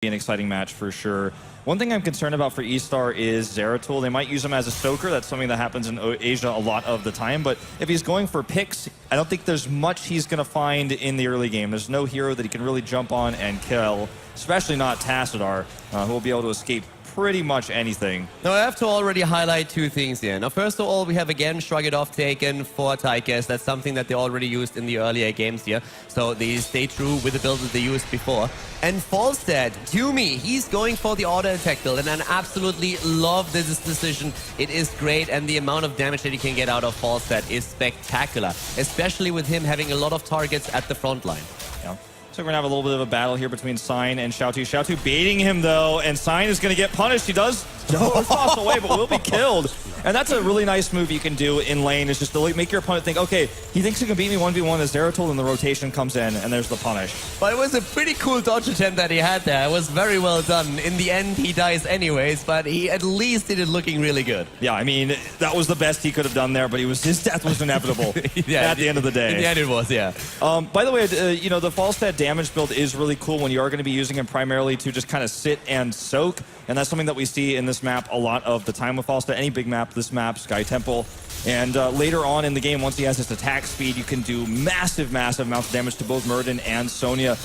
be an exciting match for sure. One thing I'm concerned about for eStar is Zeratul. They might use him as a stoker. That's something that happens in Asia a lot of the time. But if he's going for picks, I don't think there's much he's going to find in the early game. There's no hero that he can really jump on and kill, especially not Tassadar, who will be able to escape pretty much anything. Now, I have to already highlight two things here. Now, first of all, we have again Shrug It Off taken for Tigers. That's something that they already used in the earlier games here. So they stay true with the build that they used before. And Falstad, to me, he's going for the auto attack build, and I absolutely love this decision. It is great, and the amount of damage that he can get out of Falstad is spectacular, especially with him having a lot of targets at the front line. Yeah. So we're going to have a little bit of a battle here between Sign and Xiaotu. Xiaotu baiting him, though, and Sign is going to get punished. He does toss away, but will be killed. And that's a really nice move you can do in lane, is just to make your opponent think, okay, he thinks he can beat me 1v1 as Zeratul, and the rotation comes in, and there's the punish. But it was a pretty cool dodge attempt that he had there. It was very well done. In the end, he dies anyways, but he at least did it looking really good. Yeah, I mean, that was the best he could have done there, but his death was inevitable yeah, at the end of the day. In the end, it was, yeah. By the way, you know, the Falstad damage build is really cool when you are going to be using him primarily to just kind of sit and soak, and that's something that we see in this map a lot of the time with Falstad. Any big map, this map, Sky Temple. And later on in the game, once he has his attack speed, you can do massive amounts of damage to both Murden and Sonya,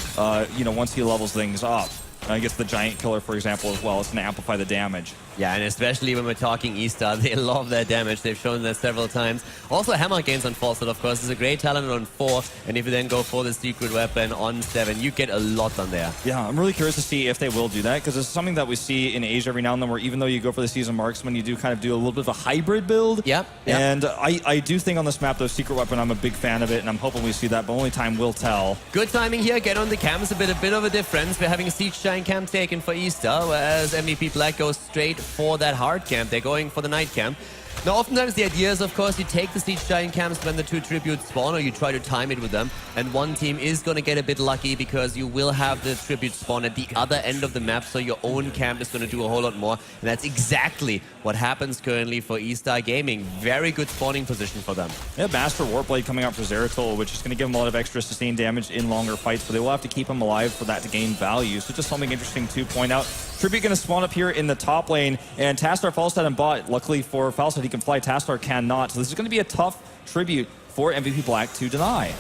you know, once he levels things up. He gets the Giant Killer, for example, as well. It's going to amplify the damage. Yeah, and especially when we're talking eStar, they love their damage. They've shown that several times. Also, Hammer gains on Falstad, of course, is a great talent on 4. And if you then go for the secret weapon on 7, you get a lot on there. Yeah, I'm really curious to see if they will do that, because it's something that we see in Asia every now and then, where even though you go for the Season Marksman, you do kind of do a little bit of a hybrid build. Yep. And I do think on this map, though, secret weapon, I'm a big fan of it, and I'm hoping we see that, but only time will tell. Good timing here. Get on the camps. A bit of a difference. We're having a Siege Giant camp taken for eStar, whereas MVP Black goes straight for that hard camp. They're going for the night camp. Now, oftentimes the idea is, of course, you take the Siege Giant camps when the 2 tributes spawn, or you try to time it with them, and one team is going to get a bit lucky because you will have the tribute spawn at the other end of the map, so your own camp is going to do a whole lot more, and that's exactly what happens currently for eStar Gaming. Very good spawning position for them. Yeah, Master Warblade coming out for Zeratul, which is going to give him a lot of extra sustained damage in longer fights, but they will have to keep him alive for that to gain value. So just something interesting to point out. Tribute going to spawn up here in the top lane, and Tassadar, Falstad, and bot. Luckily for Falstad, he can fly. Tassadar cannot. So this is going to be a tough tribute for MVP Black to deny.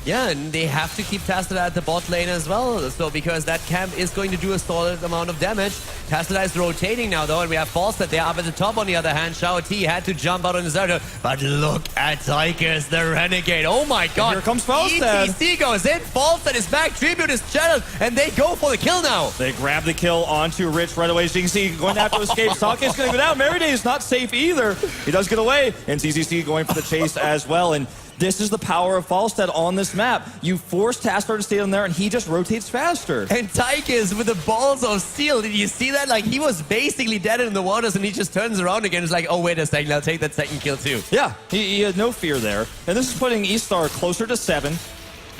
Yeah, and they have to keep Tassadar at the bot lane as well, so because that camp is going to do a solid amount of damage. Tassadar is rotating now, though, and we have Falstad there up at the top. On the other hand, Shao T had to jump out on his Zeratul, but look at Tigers, the Renegade. Oh my god. And here comes Falstad. ETC goes in, Falstad is back, Tribute is channeled, and they go for the kill now. They grab the kill onto Rich right away. As you can see, going to have to escape. Sake is going to go down. Meriday is not safe either. He does get away, and CCC going for the chase as well. And this is the power of Falstad on this map. You force Tassadar to stay on there, and he just rotates faster. And Tigers with the balls of steel. Did you see that? Like, he was basically dead in the waters, and he just turns around again. It's like, oh, wait a second, I'll take that second kill too. Yeah, he had no fear there. And this is putting eStar closer to 7.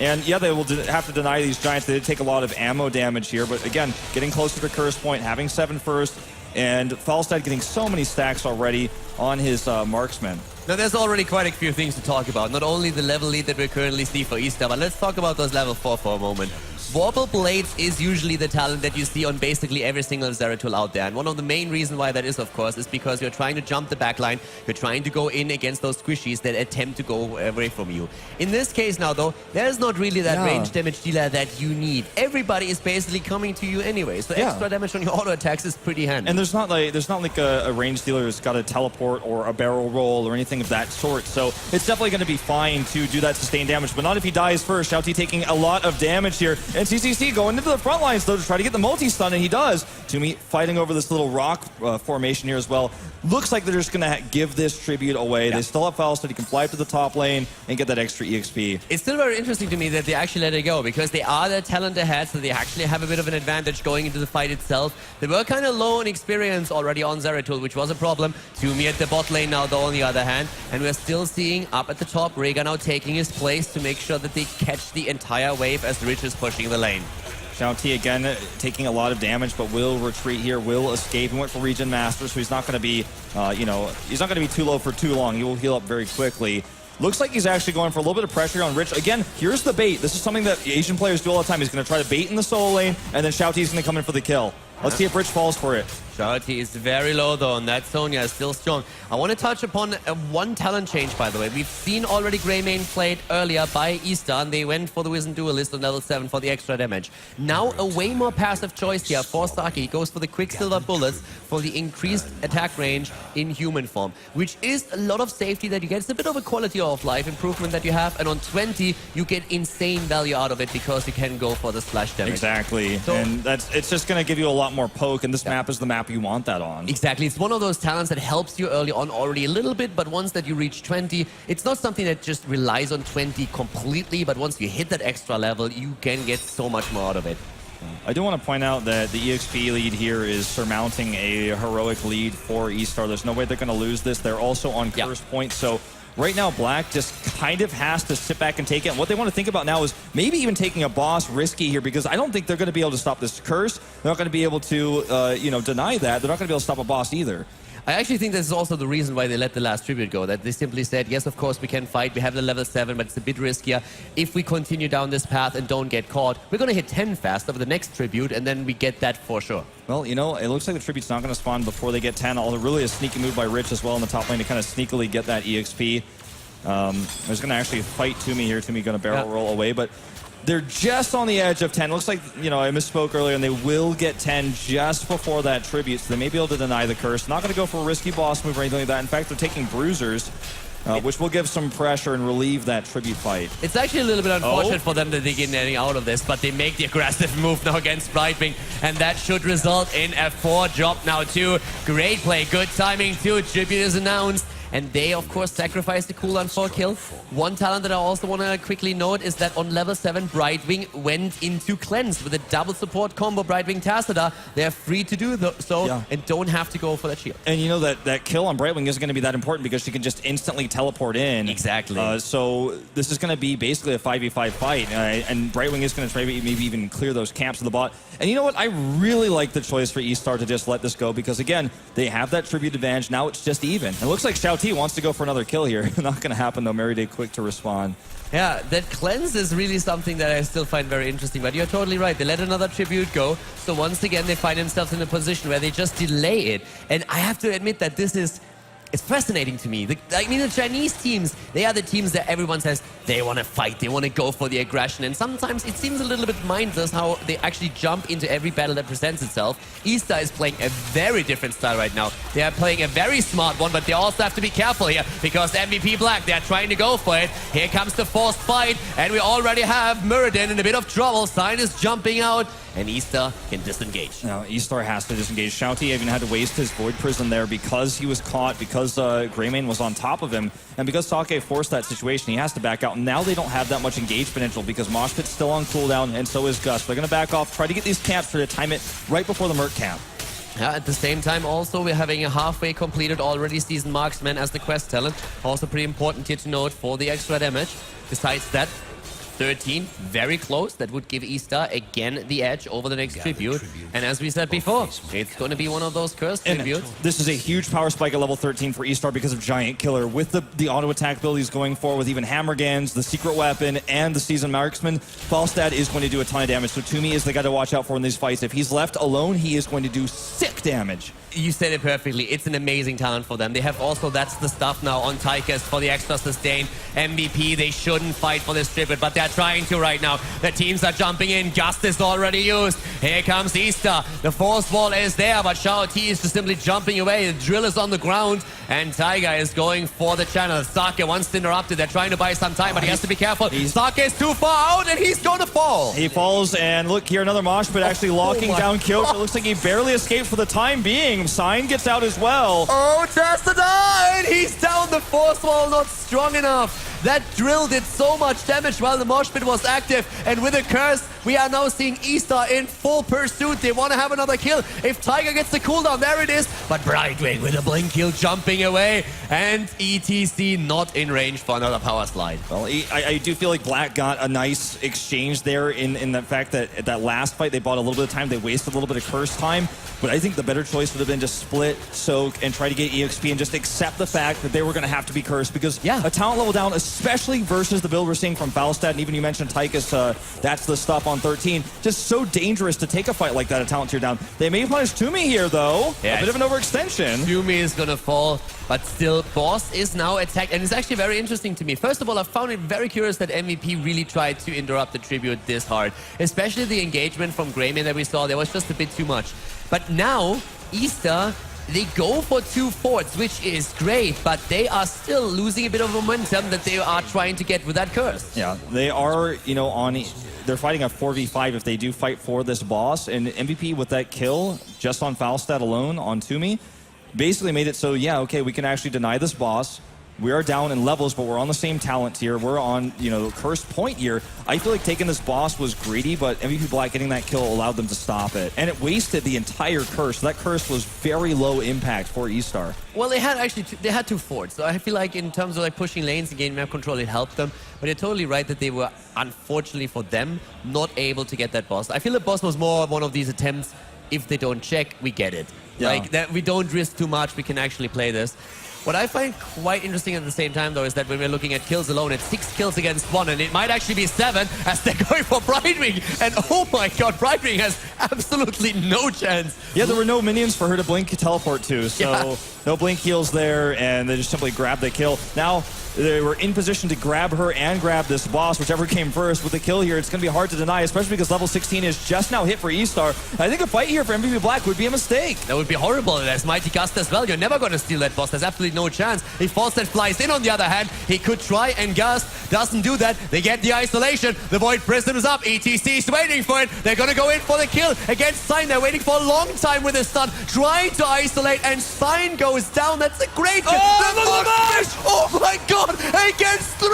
And yeah, they will have to deny these Giants. They did take a lot of ammo damage here. But again, getting closer to Curse Point, having 7 first, and Falstad getting so many stacks already on his marksman. Now, there's already quite a few things to talk about. Not only the level lead that we currently see for eStar, but let's talk about those level 4 for a moment. Warble Blades is usually the talent that you see on basically every single Zeratul out there. And one of the main reasons why that is, of course, is because you're trying to jump the backline. You're trying to go in against those squishies that attempt to go away from you. In this case now, though, there's not really that range damage dealer that you need. Everybody is basically coming to you anyway. So extra damage on your auto attacks is pretty handy. And there's not like a range dealer who's got a teleport or a barrel roll or anything of that sort. So it's definitely going to be fine to do that sustained damage. But not if he dies first. Xiao T taking a lot of damage here. And CCC going into the front lines, though, to try to get the multi-stun, and he does. Toomey fighting over this little rock formation here as well. Looks like they're just going to give this tribute away. They still have Falstad. He can fly up to the top lane and get that extra EXP. It's still very interesting to me that they actually let it go, because they are their talent ahead, so they actually have a bit of an advantage going into the fight itself. They were kind of low in experience already on Zeratul, which was a problem. Toomey at the bot lane now, though, on the other hand. And we're still seeing up at the top, Rhaegar now taking his place to make sure that they catch the entire wave as Rich is pushing the lane. Xiao T again taking a lot of damage, but will retreat here, will escape. He went for Regen Master, so he's not going to be, you know, he's not going to be too low for too long. He will heal up very quickly. Looks like he's actually going for a little bit of pressure on Rich. Again, here's the bait. This is something that Asian players do all the time. He's going to try to bait in the solo lane, and then Xiaoti's going to come in for the kill. Let's see if Rich falls for it. Xiaoti is very low though, and that Sonya is still strong. I want to touch upon one talent change, by the way. We've seen already Greymane played earlier by eStar, and they went for the Wizened Duelist on level 7 for the extra damage. Now a way more passive choice here for Saki. He goes for the Quicksilver bullets for the increased attack range in human form, which is a lot of safety that you get. It's a bit of a quality of life improvement that you have, and on 20 you get insane value out of it because you can go for the splash damage. Exactly, so, and it's just going to give you a lot more poke, and this map is the map you want that on. Exactly, it's one of those talents that helps you early on already a little bit, but once that you reach 20, it's not something that just relies on 20 completely, but once you hit that extra level, you can get so much more out of it. I do want to point out that the EXP lead here is surmounting a heroic lead for eStar. There's no way they're going to lose this. They're also on curse point, so right now Black just kind of has to sit back and take it. And what they want to think about now is maybe even taking a boss risky here, because I don't think they're going to be able to stop this curse. They're not going to be able to, deny that. They're not going to be able to stop a boss either. I actually think this is also the reason why they let the last tribute go, that they simply said, yes, of course, we can fight. We have the level 7, but it's a bit riskier. If we continue down this path and don't get caught, we're going to hit 10 faster with the next tribute, and then we get that for sure. Well, it looks like the tribute's not going to spawn before they get 10. Although really a sneaky move by Rich as well in the top lane to kind of sneakily get that EXP. There's going to actually fight Toomey here. Toomey going to barrel roll away, but they're just on the edge of 10. Looks like, I misspoke earlier, and they will get 10 just before that tribute, so they may be able to deny the curse. Not going to go for a risky boss move or anything like that. In fact, they're taking bruisers, which will give some pressure and relieve that tribute fight. It's actually a little bit unfortunate for them that they get anything out of this, but they make the aggressive move now against Brightwing, and that should result in a 4 drop now too. Great play, good timing too. Tribute is announced. And they, of course, sacrificed the cooldown for a kill. One talent that I also want to quickly note is that on level 7, Brightwing went into Cleanse with a double support combo, Brightwing Tassadar. They're free to do so and don't have to go for that shield. And that kill on Brightwing isn't going to be that important because she can just instantly teleport in. Exactly. So this is going to be basically a 5v5 fight. And Brightwing is going to try to maybe even clear those camps of the bot. And you know what? I really like the choice for eStar to just let this go because, again, they have that tribute advantage. Now it's just even. It looks like Xiaoti wants to go for another kill here. Not going to happen, though. Merryday quick to respond. Yeah, that cleanse is really something that I still find very interesting. But you're totally right. They let another tribute go. So once again, they find themselves in a position where they just delay it. And I have to admit that this is... It's fascinating to me. The Chinese teams, they are the teams that everyone says they want to fight, they want to go for the aggression. And sometimes it seems a little bit mindless how they actually jump into every battle that presents itself. eStar is playing a very different style right now. They are playing a very smart one, but they also have to be careful here because MVP Black, they're trying to go for it. Here comes the forced fight, and we already have Muradin in a bit of trouble. Sign is jumping out, and eStar can disengage. Now, eStar has to disengage. Xiaoti even had to waste his Void Prison there because he was caught, because Greymane was on top of him, and because Sake forced that situation, he has to back out. Now they don't have that much engage potential because Mosh Pit's still on cooldown, and so is Gus. They're going to back off, try to get these camps, try to time it right before the Merc camp. Yeah, at the same time, also, we're having a halfway completed already season Marksman as the quest talent. Also pretty important here to note for the extra damage. Besides that, 13, very close. That would give eStar again the edge over the next tribute. And as we said before, it's going to be one of those cursed tributes. This is a huge power spike at level 13 for eStar because of Giant Killer. With the auto attack abilities going forward, with even Hammergans, the secret weapon, and the seasoned marksman, Falstad is going to do a ton of damage. So Toomey is the guy to watch out for in these fights. If he's left alone, he is going to do sick damage. You said it perfectly. It's an amazing talent for them. They have also, that's the stuff now on Tychus for the extra sustain. MVP, they shouldn't fight for this tribute, but they're trying to right now. The teams are jumping in. Gust is already used. Here comes eStar. The force wall is there, but Xiaoti is just simply jumping away. The drill is on the ground, and Taiga is going for the channel. Sake wants to interrupt it. They're trying to buy some time, but he has to be careful. Sake is too far out, and he's going to fall. He falls, and look here, another mosh pit actually locking down Kyoko. It looks like he barely escaped for the time being. Sign gets out as well. Oh, Tassadar! And he's down. The force wall not strong enough. That drill did so much damage while the mosh pit was active. And with a curse, we are now seeing eStar in full pursuit. They want to have another kill. If Tiger gets the cooldown, there it is. But Brightwing with a blink kill jumping away. And ETC not in range for another power slide. Well, I do feel like Black got a nice exchange there in the fact that at that last fight, they bought a little bit of time. They wasted a little bit of curse time. But I think the better choice would have been just split, soak, and try to get EXP and just accept the fact that they were going to have to be cursed. Because a talent level down, especially versus the build we're seeing from Falstad, and even you mentioned Tychus, that's the stuff on 13. Just so dangerous to take a fight like that, a talent tier down. They may punish Toomey here, though. A bit of an overextension. Toomey is going to fall, but still, Boss is now attacked. And it's actually very interesting to me. First of all, I found it very curious that MVP really tried to interrupt the tribute this hard. Especially the engagement from Greymane that we saw. There was just a bit too much. But now, eStar, they go for 2 forts, which is great, but they are still losing a bit of momentum that they are trying to get with that curse. Yeah, they are, you know, they're fighting a 4v5 if they do fight for this boss, and MVP with that kill, just on Falstad alone, on Toomey, basically made it so, yeah, okay, we can actually deny this boss. We are down in levels, but we're on the same talent tier. We're on, you know, cursed point here. I feel like taking this boss was greedy, but MVP Black getting that kill allowed them to stop it. And it wasted the entire curse. That curse was very low impact for eStar. Well, they had actually they had 2 forts, so I feel like in terms of like pushing lanes and gaining map control, it helped them. But you're totally right that they were, unfortunately for them, not able to get that boss. I feel the boss was more one of these attempts. If they don't check, we get it. Yeah. Like that, we don't risk too much. We can actually play this. What I find quite interesting at the same time, though, is that when we're looking at kills alone, it's 6 kills against 1, and it might actually be 7 as they're going for Brightwing. And oh my god, Brightwing has absolutely no chance. Yeah, there were no minions for her to blink teleport to, so no blink heals there, and they just simply grabbed the kill. Now, they were in position to grab her and grab this boss, whichever came first. With the kill here, it's going to be hard to deny, especially because level 16 is just now hit for eStar. I think a fight here for MVP Black would be a mistake. That would be horrible. There's Mighty Gust as well. You're never going to steal that boss. There's absolutely no chance. If Falstad flies in, on the other hand, he could try, and Gust doesn't do that. They get the isolation. The Void Prism is up. ETC is waiting for it. They're going to go in for the kill against Sign. They're waiting for a long time with his stun, trying to isolate, and Sign goes down. That's a great kill. Oh my god! Against 3,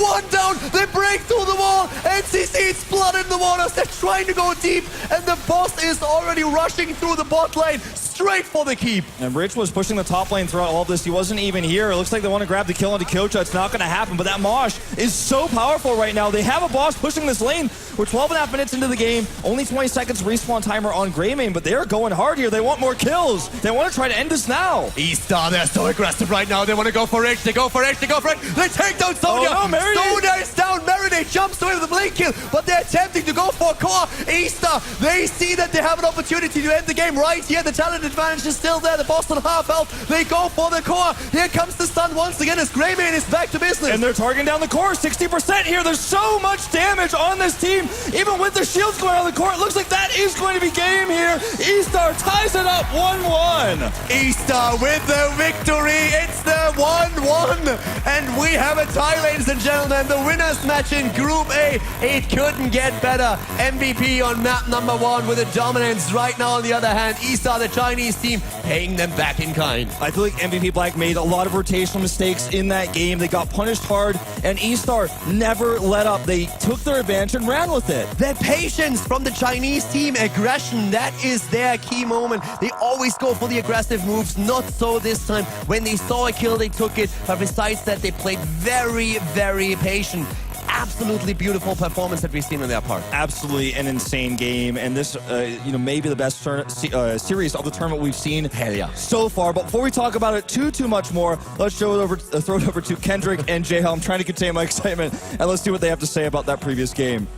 1 down. They break through the wall. NCC is blood in the waters. They're trying to go deep, and the boss is already rushing through the bot lane, straight for the keep. And Rich was pushing the top lane throughout all of this. He wasn't even here. It looks like they want to grab the kill onto Kyocha. It's not going to happen, but that Mosh is so powerful right now. They have a boss pushing this lane. We're 12.5 minutes into the game. Only 20 seconds respawn timer on Greymane, but they're going hard here. They want more kills. They want to try to end this now. eStar, they're so aggressive right now. They want to go for Rich. They go for Rich. They go for it. They take down Sonya. Oh, no, Sonya is down. Meriday jumps away with a blink kill, but they're attempting to go for a core. eStar, they see that they have an opportunity to end the game right here. The talent advantage is still there. The boss on half health. They go for the core. Here comes the stun once again as Greymane is back to business. And they're targeting down the core. 60% here. There's so much damage on this team. Even with the shields going on the core, it looks like that is going to be game here. eStar ties it up 1-1. eStar with the victory. It's the 1-1. And we have a tie, ladies and gentlemen. The winners match in Group A. It couldn't get better. MVP on map number 1 with a dominance. Right now, on the other hand, eStar, the Chinese team, paying them back in kind. I feel like MVP Black made a lot of rotational mistakes in that game. They got punished hard, and eStar never let up. They took their advantage and ran with it. Their patience from the Chinese team, aggression, that is their key moment. They always go for the aggressive moves, not so this time. When they saw a kill, they took it. But besides that, they played very, very patient. Absolutely beautiful performance that we've seen on their part. Absolutely an insane game, and this, you know, maybe the best series of the tournament we've seen. Hell yeah. So far. But before we talk about it too much more, let's throw it over to Kendrick and Jay. I'm trying to contain my excitement, and let's see what they have to say about that previous game.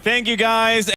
Thank you, guys.